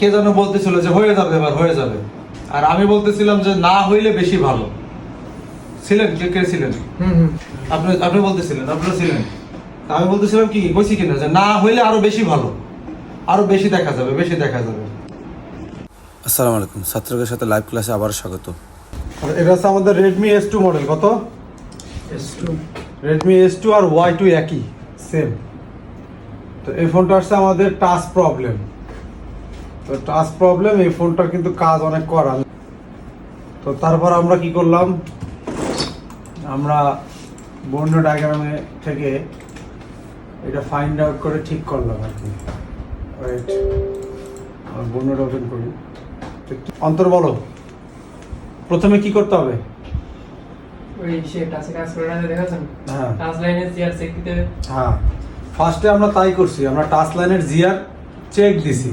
কে যেন বলতেছিল যে হয়ে যাবে, এবার হয়ে যাবে, আর আমি বলতেছিলাম যে না হইলে বেশি ভালো। ছিলেন কে কে ছিলেন? আপনি আপনি বলতেছিলেন, আপনারা ছিলেন। আমি বলতেছিলাম কি কইছি কিনা যে না হইলে আরো বেশি ভালো, আরো বেশি দেখা যাবে, বেশি দেখা যাবে। আসসালামু আলাইকুম, ছাত্রদের সাথে লাইভ ক্লাসে আবার স্বাগত। আর এটা হচ্ছে আমাদের রেডমি S2 মডেল। কত? রেডমি S2 আর Y2 একই, সেম। তো এই ফোনটা আসছে আমাদের টাচ প্রবলেম। তো টাচ প্রবলেম, এই ফোনটার কিন্তু কাজ অনেক করা। তো তারপর আমরা কি করলাম, আমরা বর্ণ ডায়াগ্রামে থেকে এটা ফাইন্ড আউট করে ঠিক করলাম আর কি। ওয়েট, আমরা বর্ণটা ওপেন করি। অন্তর বলো, প্রথমে কি করতে হবে? ওই শেপটা আছে কাজ করে না দেখাছেন? হ্যাঁ টাচ লাইনে জিআর চেক দিতে হবে। হ্যাঁ, ফার্স্টে আমরা তাই করছি, আমরা টাচ লাইনের জিআর চেক দিছি।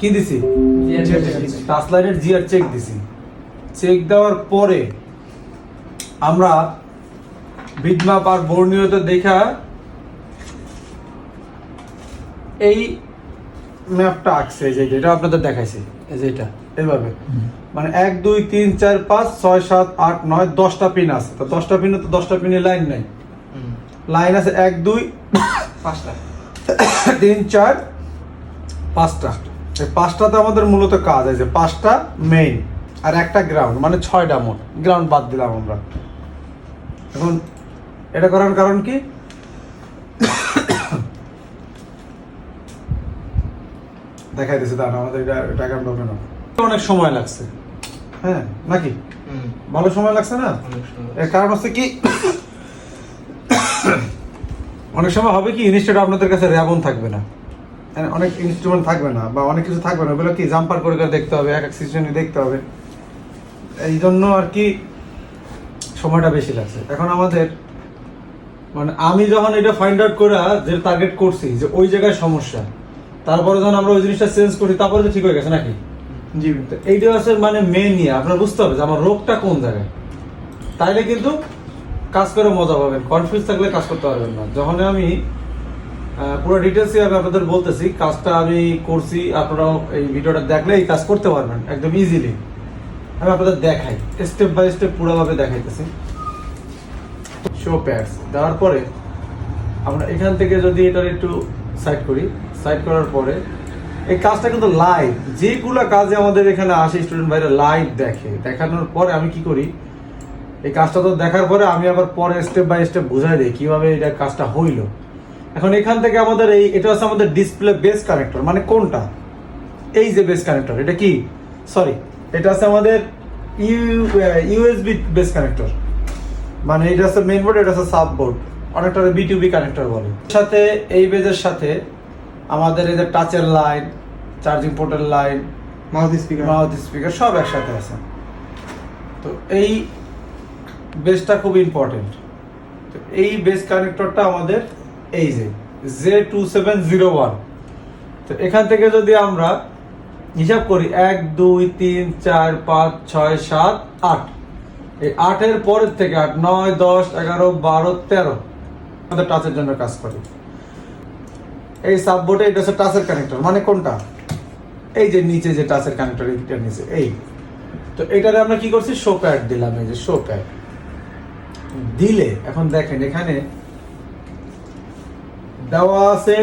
কি দিছি? টাচ লাইনের জিআর চেক দিছি। চেক দেওয়ার পরে আমরা বিটম্যাপ আর বর্ণীয়তা দেখা এই ম্যাপটা আঁকছে, এই যে যেটা আপনাদের দেখাইছি, এই যে এটা এইভাবে, মানে 1 2 3 4 5 6 7 8 9 10টা পিন আছে। তো 10টা পিনে তো 10টা পিনে লাইন নাই, লাইন আছে 1 2 পাঁচটা 3 4 5টা। এই 5টাতে আমাদের মূলত কাজ আছে, 5টা মেইন আর একটা গ্রাউন্ড, মানে 6টা মোট। গ্রাউন্ড বাদ দিলাম আমরা। এখন এটা করার কারণ কি, দেখাই দিয়েছে তার আমাদের ডায়াগ্রাম হবে না, অনেক সময় লাগছে। হ্যাঁ নাকি ভালো সময় লাগছে না? এর কারণ হচ্ছে কি, অনেক সময় হবে কি, ইনস্টিটিউট আপনাদের কাছে র্যাবন থাকবে না, অনেক ইনস্ট্রুমেন্ট থাকবে না, বা অনেক কিছু থাকবে না, ওগুলো কি জাম্পার করে করে দেখতে হবে, এক এক সিচুয়েশনে দেখতে হবে। এই জন্য আর কি সময়টা বেশি লাগছে। এখন আমাদের মানে আমি যখন এটা ফাইন্ড আউট করে যে টার্গেট করছি যে ওই জায়গায় সমস্যা, তারপরে যখন আমরা ওই জিনিসটা চেঞ্জ করি, তারপরে তো ঠিক হয়ে গেছে নাকি? জি। তো এইটা হচ্ছে মানে মেন নিয়ে আপনার বুঝতে হবে যে আমার রোগটা কোন জায়গায়, তাইলে কিন্তু কাজ করে মজা পাবেন। কনফিউজ থাকলে কাজ করতে পারবেন না। যখন আমি পুরো ডিটেলস আমি আপনাদের বলতেছি, কাজটা আমি করছি, আপনারাও এই ভিডিওটা দেখলে এই কাজ করতে পারবেন একদম ইজিলি। আমি আপনাদের দেখাই, স্টেপ বাই স্টেপ পুরোভাবে দেখাইতেছি। শো প্যাডস দেওয়ার পরে আমরা এখান থেকে যদি এটার একটু সাইড করি, সাইড করার পরে এই কাজটা কিন্তু লাইভ, যেগুলো কাজে আমাদের এখানে আসে স্টুডেন্ট ভাইরা লাইভ দেখে। দেখানোর পরে আমি কি করি, এই কাজটা তো দেখার পরে আমি আবার পরে স্টেপ বাই স্টেপ বুঝাই দিই কিভাবে এটা কাজটা হইলো। এখন এখান থেকে আমাদের এটা হচ্ছে আমাদের ডিসপ্লে বেস কানেক্টর, মানে কোনটা, এই যে বেস কানেক্টর, এটা কি, সরি, এটা হচ্ছে আমাদের ইউএসবি বেস কানেক্টর, মানে এটা হচ্ছে মেইন বোর্ড, এটা হচ্ছে সাব বোর্ড, অনেকটা বিটুবি কানেক্টর বলে। সাথে এই বেজের সাথে আমাদের এই যে টাচের লাইন, চার্জিং পোর্টের লাইন, মাউথ স্পিকার সব একসাথে আছে। তো এই বেসটা খুব ইম্পর্টেন্ট। তো এই বেস কানেক্টরটা আমাদের এই যে J2701। তো এখান থেকে যদি আমরা হিসাব করি 1 2 3 4 5 6 7 8, এই 8-এর পরের থেকে 8 9 10 11 12 13 আমাদের টাচের জন্য কাজ করে। এই সাববোর্ডে এটা হচ্ছে টাচের কানেক্টর, মানে কোনটা, এই যে নিচে যে টাচের কানেক্টর, এইটার নিচে এই। তো এটারে আমরা কি করছি, শো প্যাড দিলাম, এই যে শো প্যাড দিলে এখন দেখেন এখানে দেওয়া আছে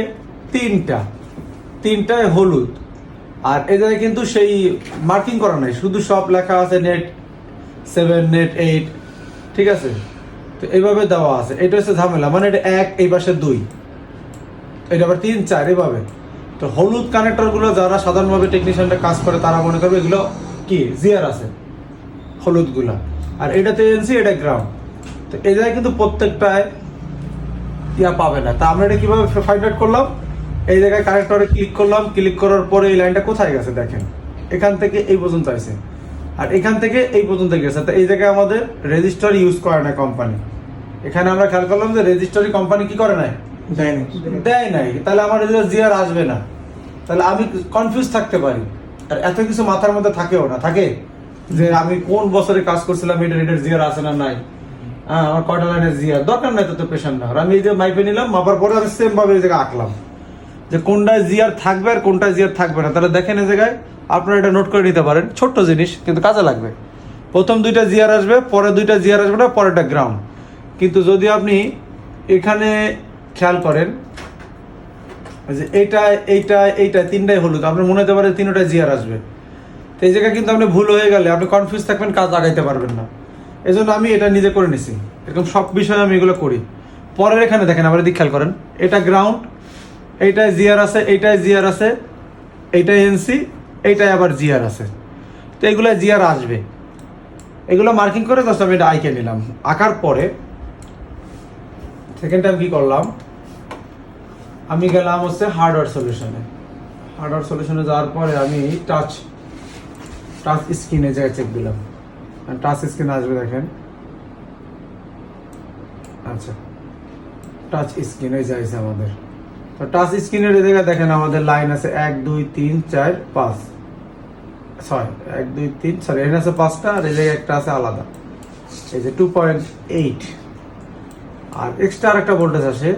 তিনটায় হলুদ, আর এই জায়গায় কিন্তু সেই মার্কিং করা নাই, শুধু সব লেখা আছে নেট 7 নেট 8, ঠিক আছে। তো এইভাবে দেওয়া আছে, এটা হচ্ছে ঝামেলা, মানে এটা 1, এই পাশে 2, এটা আবার 3 4 এভাবে। তো হলুদ কানেক্টর গুলো যারা সাধারণভাবে টেকনিশিয়ানরা কাজ করে তারা মনে করবে এগুলো কি জিআর আছে, হলুদ গুলা, আর এটাতে এনসি, এটা গ্রাউন্ড। তো এই জায়গায় কিন্তু প্রত্যেকটায় ইয়া পাবে না। তা আমরা এটা কিভাবে ফাইন্ড আউট করলাম, এই জায়গায় কানেক্টরে ক্লিক করলাম, ক্লিক করার পরে এই লাইনটা কোথায় গেছে দেখেন, এখান থেকে এই পর্যন্ত আছে, আর এখান থেকে এই পর্যন্ত গেছে। তো এই জায়গায় আমাদের রেজিস্টার ইউজ করে না কোম্পানি। এখানে আমরা খেয়াল করলাম যে রেজিস্টারি কোম্পানি কি করে নাই, দেয় নাই, তাহলে আমার জিআর আসবে না, তাহলে আমি কনফিউজ থাকতে পারি। আর এত কিছু মাথার মধ্যে থাকেও না, থাকে যে আমি কোন বছরে কাজ করছিলাম, এটার জিআর আছে না নাই, হ্যাঁ আমার কয়টা লাইনের জিআর দরকার নাই, তো পেশেন্ট না। আমি এই যে মাইপে নিলাম, মাপার পরে আমি সেম ভাবে এই জায়গায় আঁকলাম যে কোনটায় জিআর থাকবে আর কোনটায় জিআর থাকবে না। তাহলে দেখেন এই জায়গায় আপনারা এটা নোট করে নিতে পারেন, ছোট্ট জিনিস কিন্তু কাজে লাগবে। প্রথম দুইটা জিআর আসবে, পরে দুইটা জিআর আসবে না, পরেরটা গ্রাউন্ড। কিন্তু যদি আপনি এখানে খেয়াল করেন যে এইটা তিনটাই হলুদ, আপনার মনে হতে পারে তিনটা জিআর আসবে, তো এই জায়গায় কিন্তু আপনি ভুল হয়ে গেলে আপনি কনফিউজ থাকবেন, কাজ আগাইতে পারবেন না। এই জন্য আমি এটা নিজে করে নিছি, এরকম সব বিষয়ে আমি এগুলো করি। পরের এখানে দেখেন, আবার এদিকে খেয়াল করেন, এটা গ্রাউন্ড, এইটায় জিআর আছে, এইটায় জিআর আছে, এইটায় এনসি, এইটায় আবার জিআর আছে, তো এগুলো জিআর আসবে। এগুলো মার্কিং করে জাস্ট আমি এটা আইকে নিলাম। আঁকার পরে সেকেন্ড টাইম কি করলাম, আমি গেলাম হচ্ছে হার্ডওয়্যার সলিউশনে। হার্ডওয়্যার সলিউশনে যাওয়ার পরে আমি টাচ স্ক্রিনে জায়গায় চেক দিলাম, টাচ স্ক্রিন আসবে দেখেন। আচ্ছা, টাচ স্ক্রিনে যাইছে আমাদের, তো টাচ স্ক্রিনের এই জায়গায় দেখেন আমাদের লাইন আছে 1 2 3 4 5 6 1 2 3 সরি এখানে আছে 5টা, আর এই জায়গায় একটা আছে আলাদা, এই যে 2.8। আর এক্সট্রা আর একটা ভোল্টেজ আছে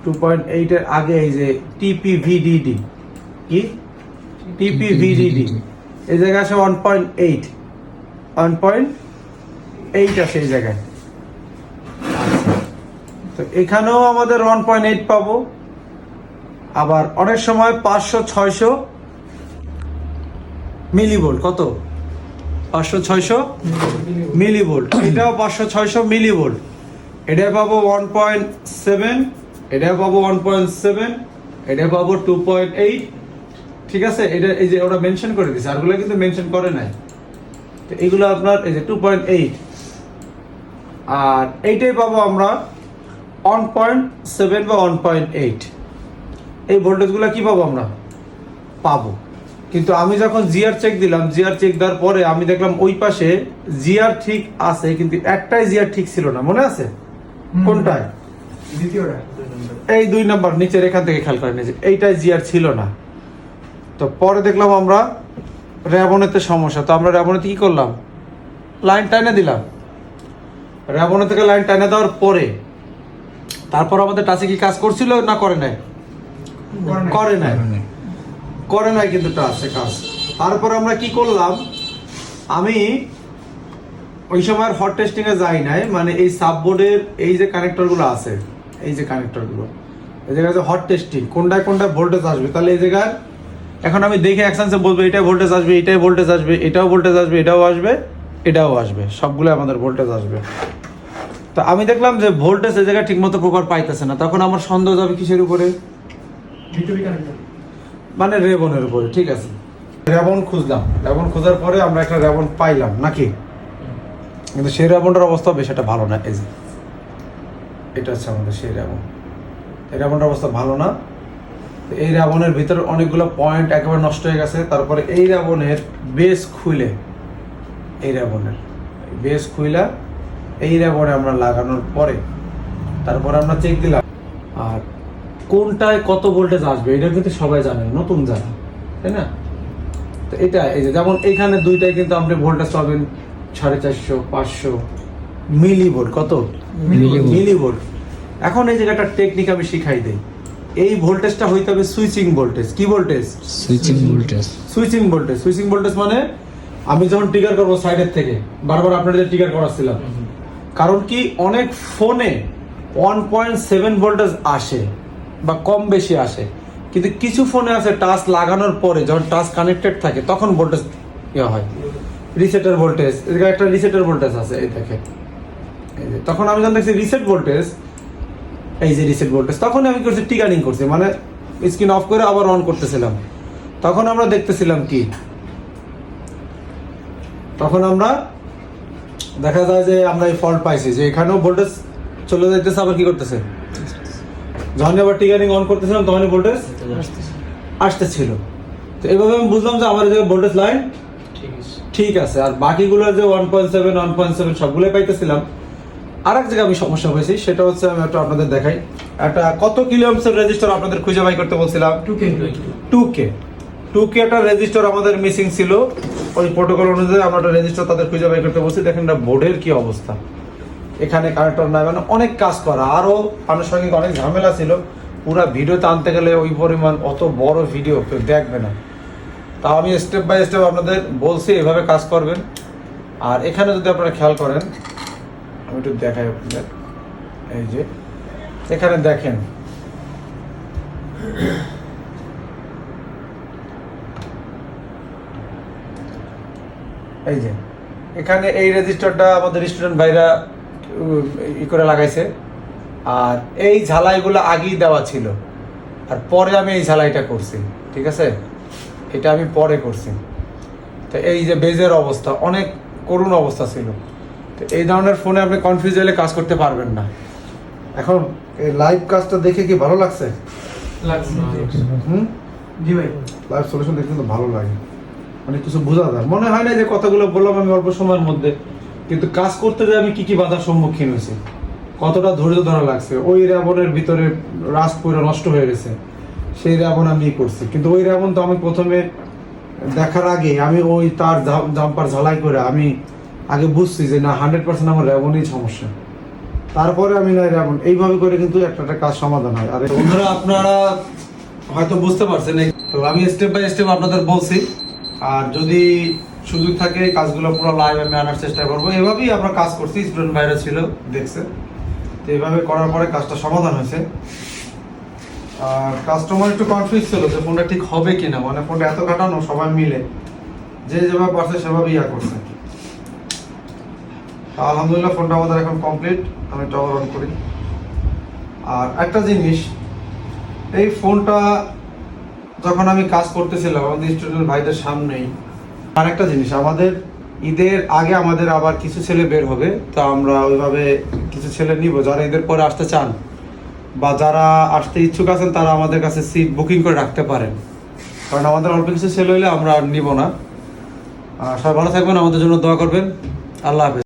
2.8 এর আগে, এই যে টিপিভিডিডি, কি টিপিভিডিডি, এই জায়গায় আছে 1.8 আছে এই জায়গায়। তো এখানেও আমাদের 1.8 পাবো। আবার অনেক সময় 500-600 মিলিভোল্ট, কত 500-600 মিলিভোল্ট, এটাও 500-600 মিলিভোল্ট, এটা পাবো 1.7, এটা পাবো 1.7, এটা পাবো 2.8। ঠিক আছে, এটা এই যে ওরা মেনশন করে দিয়েছে, আরগুলো কিন্তু মেনশন করে নাই। তো এগুলো আপনার এই যে 2.8, আর এইটাই পাবো আমরা 1.7 বা 1.8। এই ভোল্টেজগুলো কি পাবো আমরা পাবো। কিন্তু আমি যখন জিআর চেক দিলাম, জিআর চেক দেওয়ার পরে আমি দেখলাম ওই পাশে জিআর ঠিক আছে, কিন্তু একটাই জিআর ঠিক ছিল না, মনে আছে কোনটায়? দ্বিতীয়টা, এই 2 নাম্বার নিচের এখান থেকে খেয়াল করেন, এইটাই জিআর ছিল না। তো পরে দেখলাম আমরা র্যাবনেতে সমস্যা, তো আমরা র্যাবনেতে কি করলাম, লাইন টাইনে দিলাম। র্যাবনে থেকে লাইন টাইনে দেওয়ার পরে তারপর আমাদের টাচে কি কাজ করছিল না করে নাই? করে নাই কিন্তু টাচে কাজ। তারপর আমরা কি করলাম, আমি ওই সময় আর হট টেস্টিং এ যাই নাই, মানে এই সাববোর্ডের এই যে কানেক্টরগুলো আছে, এই যে কানেক্টরগুলো, এই জায়গায় যে হট টেস্টিং কোনটায় ভোল্টেজ আসবে, তাহলে এই জায়গায় এখন আমি দেখে একসাথে বলবো এটাই ভোল্টেজ আসবে, এটাই ভোল্টেজ আসবে, এটাও ভোল্টেজ আসবে, এটাও আসবে, এটাও আসবে, সবগুলো আমাদের ভোল্টেজ আসবে। তো আমি দেখলাম যে ভোল্টেজ এই জায়গায় ঠিকমতো প্রকার পাইতেছে না, তখন আমার সন্দেহ যাবে কিসের উপরে, মানে রেবনের উপরে। ঠিক আছে, রেবন খুঁজলাম, রেবন খোঁজার পরে আমরা একটা রেবন পাইলাম নাকি, কিন্তু সেই রেবনটার অবস্থা বেশ একটা ভালো না। এই যে এটা হচ্ছে আমাদের সেই রেবন, এই রেবনটার অবস্থা ভালো না। এই রেবনের ভিতরে অনেকগুলো পয়েন্ট একেবারে নষ্ট হয়ে গেছে। তারপরে এই রেবনের বেস খুলে, এই রেবনের বেস খুইলা এই রেবনে আমরা লাগানোর পরে তারপরে আমরা চেক দিলাম, আর কোনটায় কত ভোল্টেজ আসবে এটা কিন্তু সবাই জানে, নতুন জানে, তাই না? তো এটা এই যে যেমন এইখানে দুইটাই কিন্তু আপনি ভোল্টেজ পাবেন 450-500 মিলিভোল্ট, কত মিলিভোল্ট। এখন এই জায়গাটা টেকনিক আমি শিখাই দেই, এই ভোল্টেজটা হইতে হবে সুইচিং ভোল্টেজ। কি ভোল্টেজ? সুইচিং ভোল্টেজ মানে আমি যখন ট্রিগার করবো সাইডের থেকে, বারবার আপনাদের ট্রিগার করাচ্ছিলাম, কারণ কি অনেক ফোনে 1.7 ভোল্টেজ আসে বা কম বেশি আসে, কিন্তু কিছু ফোনে আছে টাচ লাগানোর পরে যখন টাচ কানেক্টেড থাকে তখন ভোল্টেজ ইয়ে হয়, রিসেটের ভোল্টেজ। এদিকে একটা রিসেটের ভোল্টেজ আছে, এই দেখে, এই যে তখন আমি যখন দেখছি রিসেট ভোল্টেজ, এই যে রিসেট ভোল্টেজ, তখন আমি করছি টিগারিং করছি, মানে স্ক্রিন অফ করে আবার অন করতেছিলাম। তখন আমরা দেখতেছিলাম কি, তখন আমরা দেখা যায় যে আমরা এই ফল্ট পাইছি যে এখানেও ভোল্টেজ চলে যাইতেছে, আবার কি করতেছে, যখন আবার টিগারিং অন করতেছিলাম তখনই ভোল্টেজ আসতেছিল। তো এইভাবে আমি বুঝলাম যে আমার এই ভোল্টেজ লাইন ঠিক আছে, আর বাকিগুলো যে 1.7 সবগুলোই পাইতেছিলাম। আর এক জায়গায় আমি সমস্যা হয়েছি, সেটা হচ্ছে আমি একটু আপনাদের দেখাই। একটা কত কিলো ওহমের রেজিস্টার আপনাদের খুঁজে বাই করতে বলছিলাম, 2K একটা রেজিস্টার আমাদের মিসিং ছিল। ওই প্রোটোকল অনুযায়ী আমরা একটা রেজিস্টার তাদের খুঁজে বাই করতে বলছি। দেখেন না বোর্ডের কি অবস্থা, এখানে কানেক্টর নাই, মানে অনেক কাজ করা, আরো আনুষঙ্গিক অনেক ঝামেলা ছিল। পুরা ভিডিওতে আনতে গেলে ওই পরিমাণ অত বড় ভিডিও কেউ দেখবে না। তা আমি স্টেপ বাই স্টেপ আপনাদের বলছি এভাবে কাজ করবেন। আর এখানে যদি আপনারা খেয়াল করেন, আমি একটু দেখাই আপনাদের, এই যে এখানে দেখেন এই যে এখানে এই রেজিস্টারটা আমাদের স্টুডেন্ট ভাইরা ই করে লাগাইছে। আর এই ঝালাইগুলো আগেই দেওয়া ছিল, আর পরে আমি এই ঝালাইটা করছি, ঠিক আছে? এটা আমি পরে করছি। তো এই যে বেজের অবস্থা অনেক করুণ অবস্থা ছিল। তো এই ধরনের ফোনে আপনি কনফিউজ হলে কাজ করতে পারবেন না। এখন এই লাইভ কাজটা দেখে কি ভালো লাগছে? লাগছে হুম, জি ভাই। লাইভ সলিউশন দেখতে তো ভালো লাগে, অনেক কিছু বোঝা যায়। মনে হয় না যে কথাগুলো বললাম আমি অল্প সময়ের মধ্যে, কিন্তু কাজ করতে গিয়ে আমি কি কি বাধার সম্মুখীন হয়েছি, কতটা ধৈর্য ধরা লাগছে। ওই র্যাবনের ভিতরে রাস্ট পুরো নষ্ট হয়ে গেছে, সেই র্যাবন আমি করছি। কিন্তু ওই র্যাবন তো আমি প্রথমে দেখার আগে আমি ওই তার জাম্পার ঝালাই করে আমি আগে বুঝছি যে না 100% আমার র্যাবনই সমস্যা। তারপরে আমি না র্যাবন এইভাবে করে কিন্তু একটা কাজ সমাধান হয়। আর বন্ধুরা আপনারা হয়তো বুঝতে পারছেন, তো আমি স্টেপ বাই স্টেপ আপনাদের বলছি। আর যদি সুযোগ থাকে কাজগুলো পুরো লাইভ আমি আনার চেষ্টা করবো। এভাবেই আমরা কাজ করছি, স্টুডেন্ট ভাইরা ছিল দেখছে, তো এইভাবে করার পরে কাজটা সমাধান হয়েছে। আর কাস্টমার একটু কনফিউজ ছিল যে ফোনটা ঠিক হবে কিনা, মানে ফোনটা এত কাটানো সবাই মিলে যে যেভাবে পারছে সেভাবে ইয়া করছে। আলহামদুলিল্লাহ ফোনটা আমাদের এখন কমপ্লিট। আমি টাওয়ার অন করি। আর একটা জিনিস, এই ফোনটা যখন আমি কাজ করতেছিলাম আমাদের স্টুডেন্ট ভাইদের সামনেই, আর একটা জিনিস, আমাদের ঈদের আগে আমাদের আবার কিছু ছেলে বের হবে, তো আমরা ওইভাবে কিছু ছেলে নিব যারা ঈদের পরে আসতে চান বা যারা আসতে ইচ্ছুক আছেন তারা আমাদের কাছে সিট বুকিং করে রাখতে পারেন। কারণ আমাদের অল্প কিছু ছেলে হইলে আমরা আর নিব না। সবাই ভালো থাকবেন, আমাদের জন্য দোয়া করবেন। আল্লাহ হাফেজ।